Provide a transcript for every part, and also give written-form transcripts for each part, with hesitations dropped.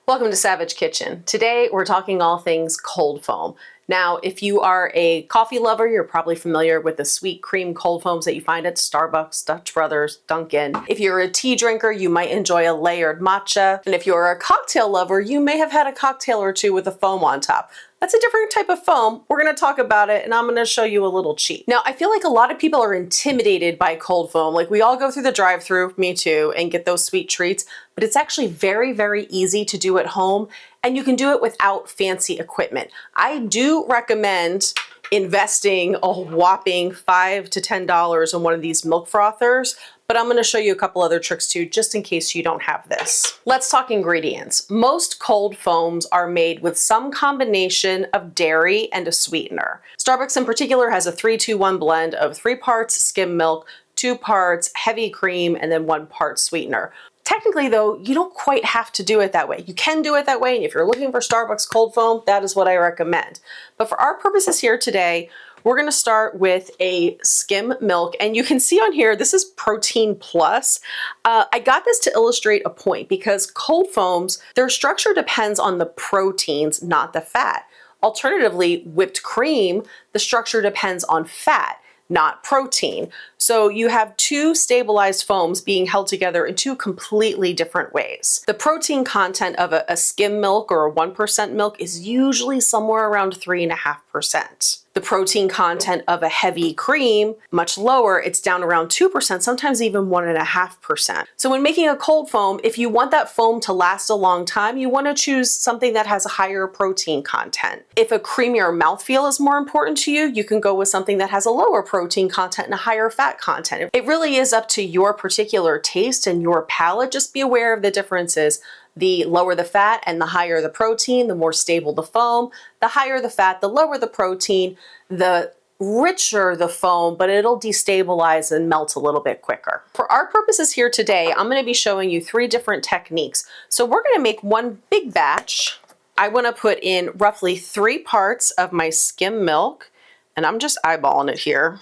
Welcome to Savage Kitchen. Today we're talking all things cold foam. Now, if you are a coffee lover, you're probably familiar with the sweet cream cold foams that you find at Starbucks, Dutch Brothers, Dunkin'. If you're a tea drinker, you might enjoy a layered matcha. And if you're a cocktail lover, you may have had a cocktail or two with a foam on top. That's a different type of foam. We're gonna talk about it and I'm gonna show you a little cheat. Now, I feel like a lot of people are intimidated by cold foam. Like we all go through the drive-thru, me too, and get those sweet treats, but it's actually very, very easy to do at home and you can do it without fancy equipment. I do recommend investing a whopping $5 to $10 on one of these milk frothers, but I'm gonna show you a couple other tricks too, just in case you don't have this. Let's talk ingredients. Most cold foams are made with some combination of dairy and a sweetener. Starbucks in particular has a 3-2-1 blend of 3 parts skim milk, 2 parts heavy cream, and then 1 part sweetener. Technically though, you don't quite have to do it that way. You can do it that way, and if you're looking for Starbucks cold foam, that is what I recommend. But for our purposes here today, we're gonna start with a skim milk, and you can see on here, this is protein plus. I got this to illustrate a point because cold foams, their structure depends on the proteins, not the fat. Alternatively, whipped cream, the structure depends on fat, not protein. So you have 2 stabilized foams being held together in 2 completely different ways. The protein content of a skim milk or a 1% milk is usually somewhere around 3.5%. The protein content of a heavy cream, much lower, it's down around 2%, sometimes even 1.5%. So when making a cold foam, if you want that foam to last a long time, you want to choose something that has a higher protein content. If a creamier mouthfeel is more important to you, you can go with something that has a lower protein content and a higher fat content. It really is up to your particular taste and your palate. Just be aware of the differences. The lower the fat and the higher the protein, the more stable the foam. The higher the fat, the lower the protein, the richer the foam, but it'll destabilize and melt a little bit quicker. For our purposes here today, I'm going to be showing you 3 different techniques. So we're going to make one big batch. I want to put in roughly 3 parts of my skim milk, and I'm just eyeballing it here.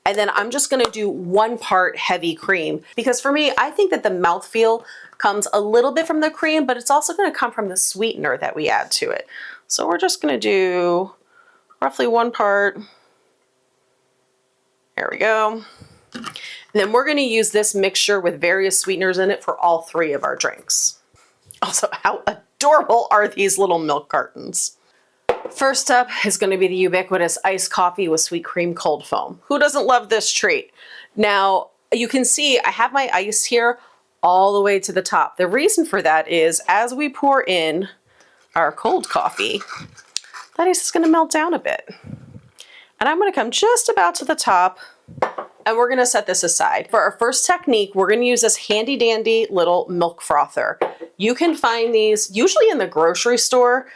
And then I'm just gonna do 1 part heavy cream, because for me, I think that the mouthfeel comes a little bit from the cream, but it's also gonna come from the sweetener that we add to it. So we're just gonna do roughly 1 part. There we go. And then we're gonna use this mixture with various sweeteners in it for all 3 of our drinks. Also, how adorable are these little milk cartons? First up is going to be the ubiquitous iced coffee with sweet cream cold foam. Who doesn't love this treat? Now, you can see I have my ice here all the way to the top. The reason for that is as we pour in our cold coffee, that ice is going to melt down a bit. And I'm going to come just about to the top, and we're going to set this aside. For our first technique, we're going to use this handy dandy little milk frother. You can find these usually in the grocery store.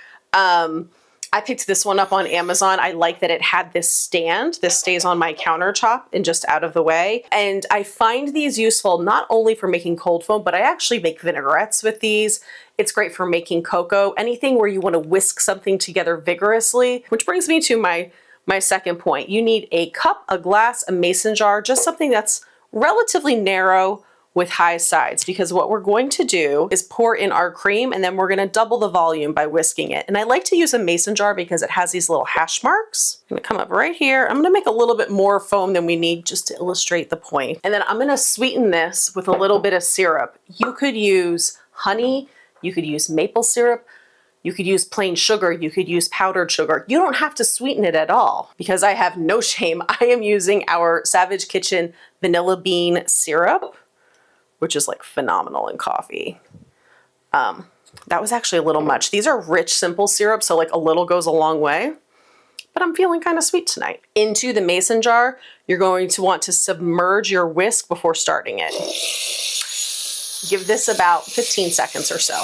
I picked this one up on Amazon. I like that it had this stand. This stays on my countertop and just out of the way. And I find these useful not only for making cold foam, but I actually make vinaigrettes with these. It's great for making cocoa, anything where you want to whisk something together vigorously, which brings me to my second point. You need a cup, a glass, a mason jar, just something that's relatively narrow with high sides, because what we're going to do is pour in our cream and then we're going to double the volume by whisking it. And I like to use a mason jar because it has these little hash marks. I'm going to come up right here. I'm going to make a little bit more foam than we need just to illustrate the point. And then I'm going to sweeten this with a little bit of syrup. You could use honey, you could use maple syrup, you could use plain sugar, you could use powdered sugar. You don't have to sweeten it at all because I have no shame. I am using our Savage Kitchen vanilla bean syrup, which is like phenomenal in coffee. That was actually a little much. These are rich, simple syrup, so like a little goes a long way, but I'm feeling kind of sweet tonight. Into the mason jar, you're going to want to submerge your whisk before starting it. Give this about 15 seconds or so.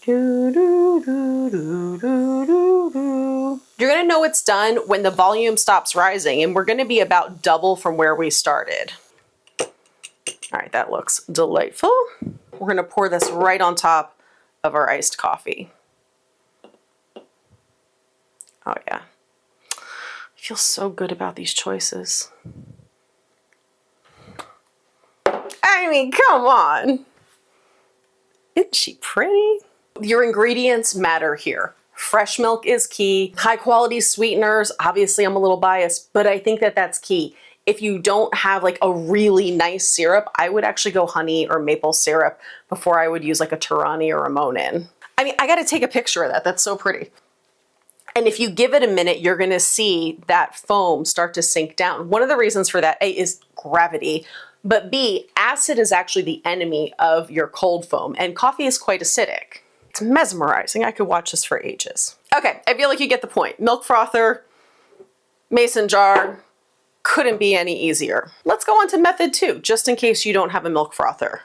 You're gonna know it's done when the volume stops rising, and we're gonna be about double from where we started. All right, that looks delightful. We're gonna pour this right on top of our iced coffee. Oh yeah. I feel so good about these choices. I mean, come on. Isn't she pretty? Your ingredients matter here. Fresh milk is key. High quality sweeteners, obviously I'm a little biased, but I think that that's key. If you don't have like a really nice syrup, I would actually go honey or maple syrup before I would use like a Turani or a Monin. I mean, I gotta take a picture of that. That's so pretty. And if you give it a minute, you're gonna see that foam start to sink down. One of the reasons for that, A, is gravity, but B, acid is actually the enemy of your cold foam, and coffee is quite acidic. It's mesmerizing. I could watch this for ages. Okay, I feel like you get the point. Milk frother, mason jar, couldn't be any easier. Let's go on to method 2, just in case you don't have a milk frother.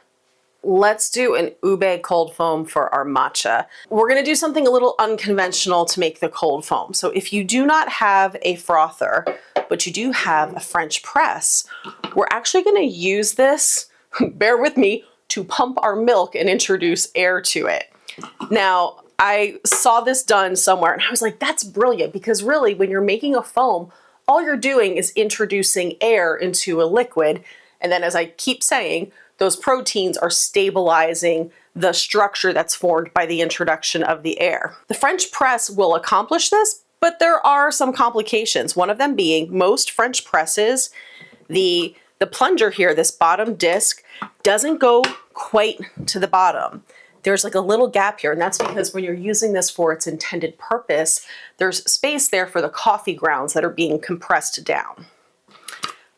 Let's do an ube cold foam for our matcha. We're gonna do something a little unconventional to make the cold foam. So if you do not have a frother, but you do have a French press, we're actually gonna use this, bear with me, to pump our milk and introduce air to it. Now, I saw this done somewhere and I was like, that's brilliant, because really when you're making a foam, all you're doing is introducing air into a liquid. And then, as I keep saying, those proteins are stabilizing the structure that's formed by the introduction of the air. The French press will accomplish this, but there are some complications. One of them being most French presses, the plunger here, this bottom disc, doesn't go quite to the bottom. There's like a little gap here, and that's because when you're using this for its intended purpose, there's space there for the coffee grounds that are being compressed down.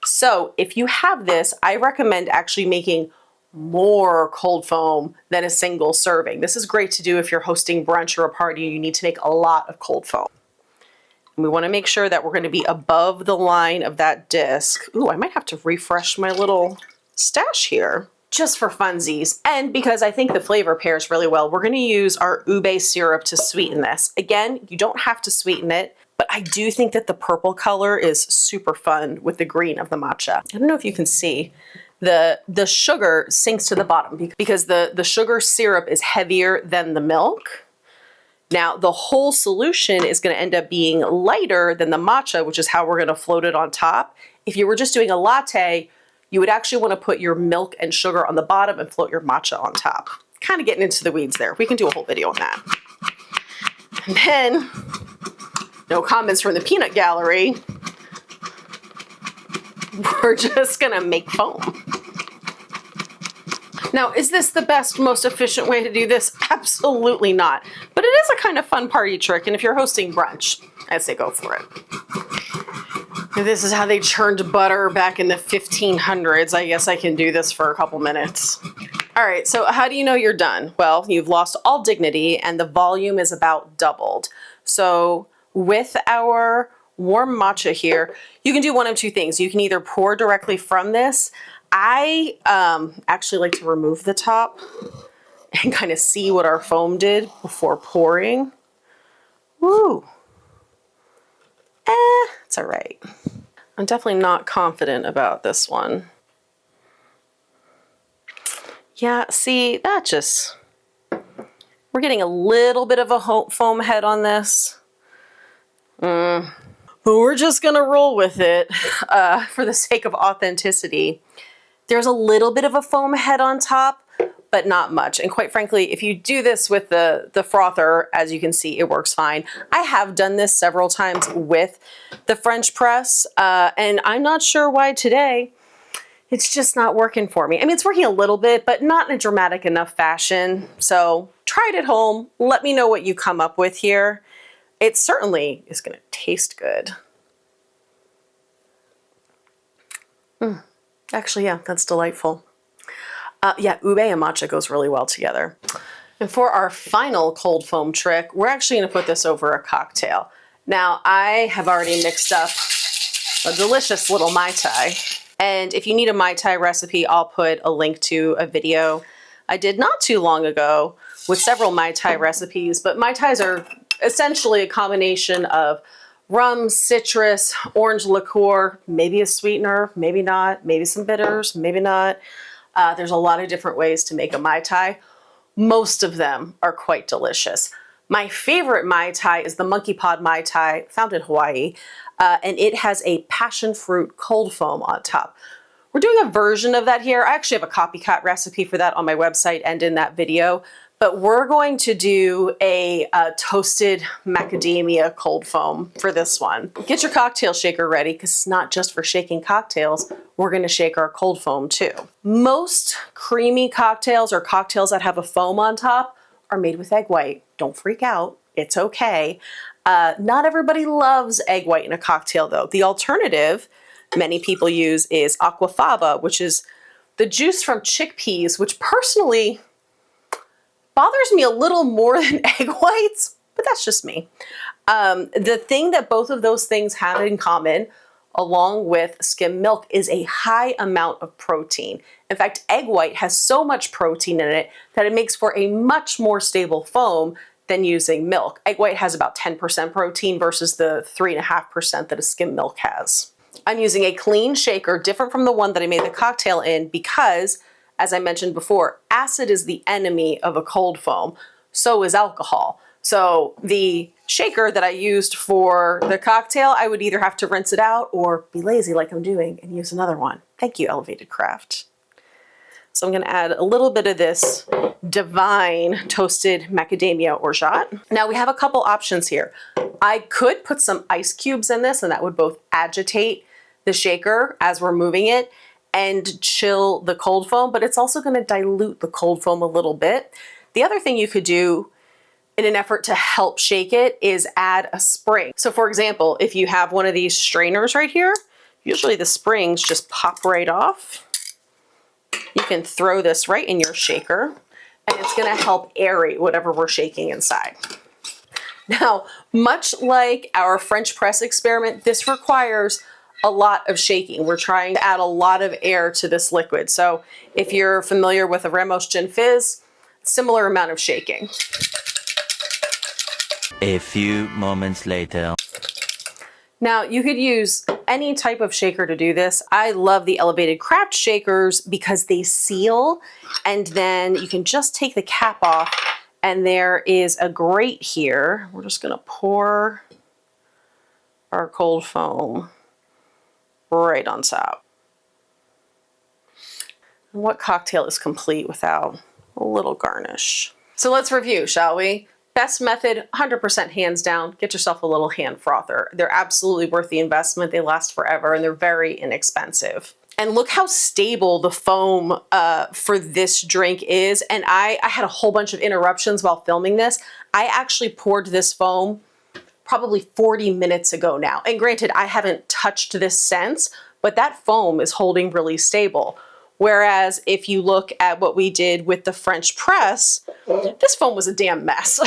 So if you have this, I recommend actually making more cold foam than a single serving. This is great to do if you're hosting brunch or a party and you need to make a lot of cold foam. And we want to make sure that we're going to be above the line of that disc. Ooh, I might have to refresh my little stash here, just for funsies. And because I think the flavor pairs really well, we're gonna use our ube syrup to sweeten this. Again, you don't have to sweeten it, but I do think that the purple color is super fun with the green of the matcha. I don't know if you can see, the sugar sinks to the bottom because the sugar syrup is heavier than the milk. Now, the whole solution is gonna end up being lighter than the matcha, which is how we're gonna float it on top. If you were just doing a latte, you would actually want to put your milk and sugar on the bottom and float your matcha on top. Kind of getting into the weeds there. We can do a whole video on that. And then, no comments from the peanut gallery. We're just gonna make foam. Now, is this the best, most efficient way to do this? Absolutely not. But it is a kind of fun party trick, and if you're hosting brunch, I'd say go for it. This is how they churned butter back in the 1500s. I guess I can do this for a couple minutes. All right, so how do you know you're done? Well, you've lost all dignity and the volume is about doubled. So with our warm matcha here, you can do one of two things. You can either pour directly from this. I actually like to remove the top and kind of see what our foam did before pouring. Woo. It's all right. I'm definitely not confident about this one. Yeah, see, that just, we're getting a little bit of a foam head on this. But we're just gonna roll with it for the sake of authenticity. There's a little bit of a foam head on top, but not much. And quite frankly, if you do this with the frother, as you can see, it works fine. I have done this several times with the French press, and I'm not sure why today it's just not working for me. I mean, it's working a little bit, but not in a dramatic enough fashion. So try it at home. Let me know what you come up with here. It certainly is gonna taste good. Actually, yeah, that's delightful. Yeah, ube and matcha goes really well together. And for our final cold foam trick, we're actually gonna put this over a cocktail. Now, I have already mixed up a delicious little Mai Tai. And if you need a Mai Tai recipe, I'll put a link to a video I did not too long ago with several Mai Tai recipes, but Mai Tais are essentially a combination of rum, citrus, orange liqueur, maybe a sweetener, maybe not, maybe some bitters, maybe not. There's a lot of different ways to make a Mai Tai. Most of them are quite delicious. My favorite Mai Tai is the Monkey Pod Mai Tai, found in Hawaii, and it has a passion fruit cold foam on top. We're doing a version of that here. I actually have a copycat recipe for that on my website and in that video, But we're going to do a toasted macadamia cold foam for this one. Get your cocktail shaker ready, because it's not just for shaking cocktails. We're going to shake our cold foam too. Most creamy cocktails or cocktails that have a foam on top are made with egg white. Don't freak out. It's okay. Not everybody loves egg white in a cocktail though. The alternative many people use is aquafaba, which is the juice from chickpeas, which personally bothers me a little more than egg whites, but that's just me. The thing that both of those things have in common, along with skim milk, is a high amount of protein. In fact, egg white has so much protein in it that it makes for a much more stable foam than using milk. Egg white has about 10% protein versus the 3.5% that a skim milk has. I'm using a clean shaker, different from the one that I made the cocktail in, because, as I mentioned before, acid is the enemy of a cold foam. So is alcohol. So the shaker that I used for the cocktail, I would either have to rinse it out or be lazy like I'm doing and use another one. Thank you, Elevated Craft. So I'm going to add a little bit of this divine toasted macadamia orgeat. Now we have a couple options here. I could put some ice cubes in this, and that would both agitate the shaker as we're moving it and chill the cold foam, but it's also going to dilute the cold foam a little bit. The other thing you could do in an effort to help shake it is add a spring. So for example, if you have one of these strainers right here, usually the springs just pop right off. You can throw this right in your shaker, and it's going to help aerate whatever we're shaking inside. Now, much like our French press experiment, this requires a lot of shaking. We're trying to add a lot of air to this liquid. So if you're familiar with a Ramos Gin Fizz, similar amount of shaking. A few moments later. Now, you could use any type of shaker to do this. I love the Elevated Craft shakers because they seal, and then you can just take the cap off, and there is a grate here. We're just gonna pour our cold foam right on top. And what cocktail is complete without a little garnish? So let's review, shall we? Best method, 100% hands down, get yourself a little hand frother. They're absolutely worth the investment. They last forever and they're very inexpensive. And look how stable the foam for this drink is. And I had a whole bunch of interruptions while filming this. I actually poured this foam probably 40 minutes ago now. And granted, I haven't touched this since, but that foam is holding really stable. Whereas if you look at what we did with the French press, this foam was a damn mess.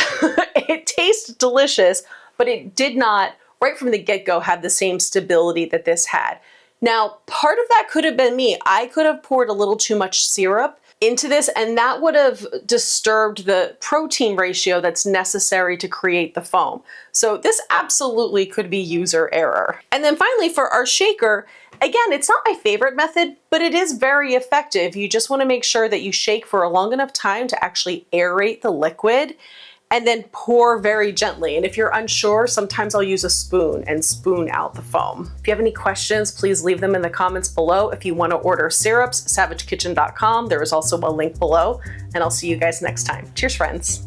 It tasted delicious, but it did not, right from the get-go, have the same stability that this had. Now, part of that could have been me. I could have poured a little too much syrup into this, and that would have disturbed the protein ratio that's necessary to create the foam. So this absolutely could be user error. And then finally, for our shaker, again, it's not my favorite method, but it is very effective. You just want to make sure that you shake for a long enough time to actually aerate the liquid, and then pour very gently. And if you're unsure, sometimes I'll use a spoon and spoon out the foam. If you have any questions, please leave them in the comments below. If you want to order syrups, savagekitchen.com. There is also a link below, and I'll see you guys next time. Cheers, friends.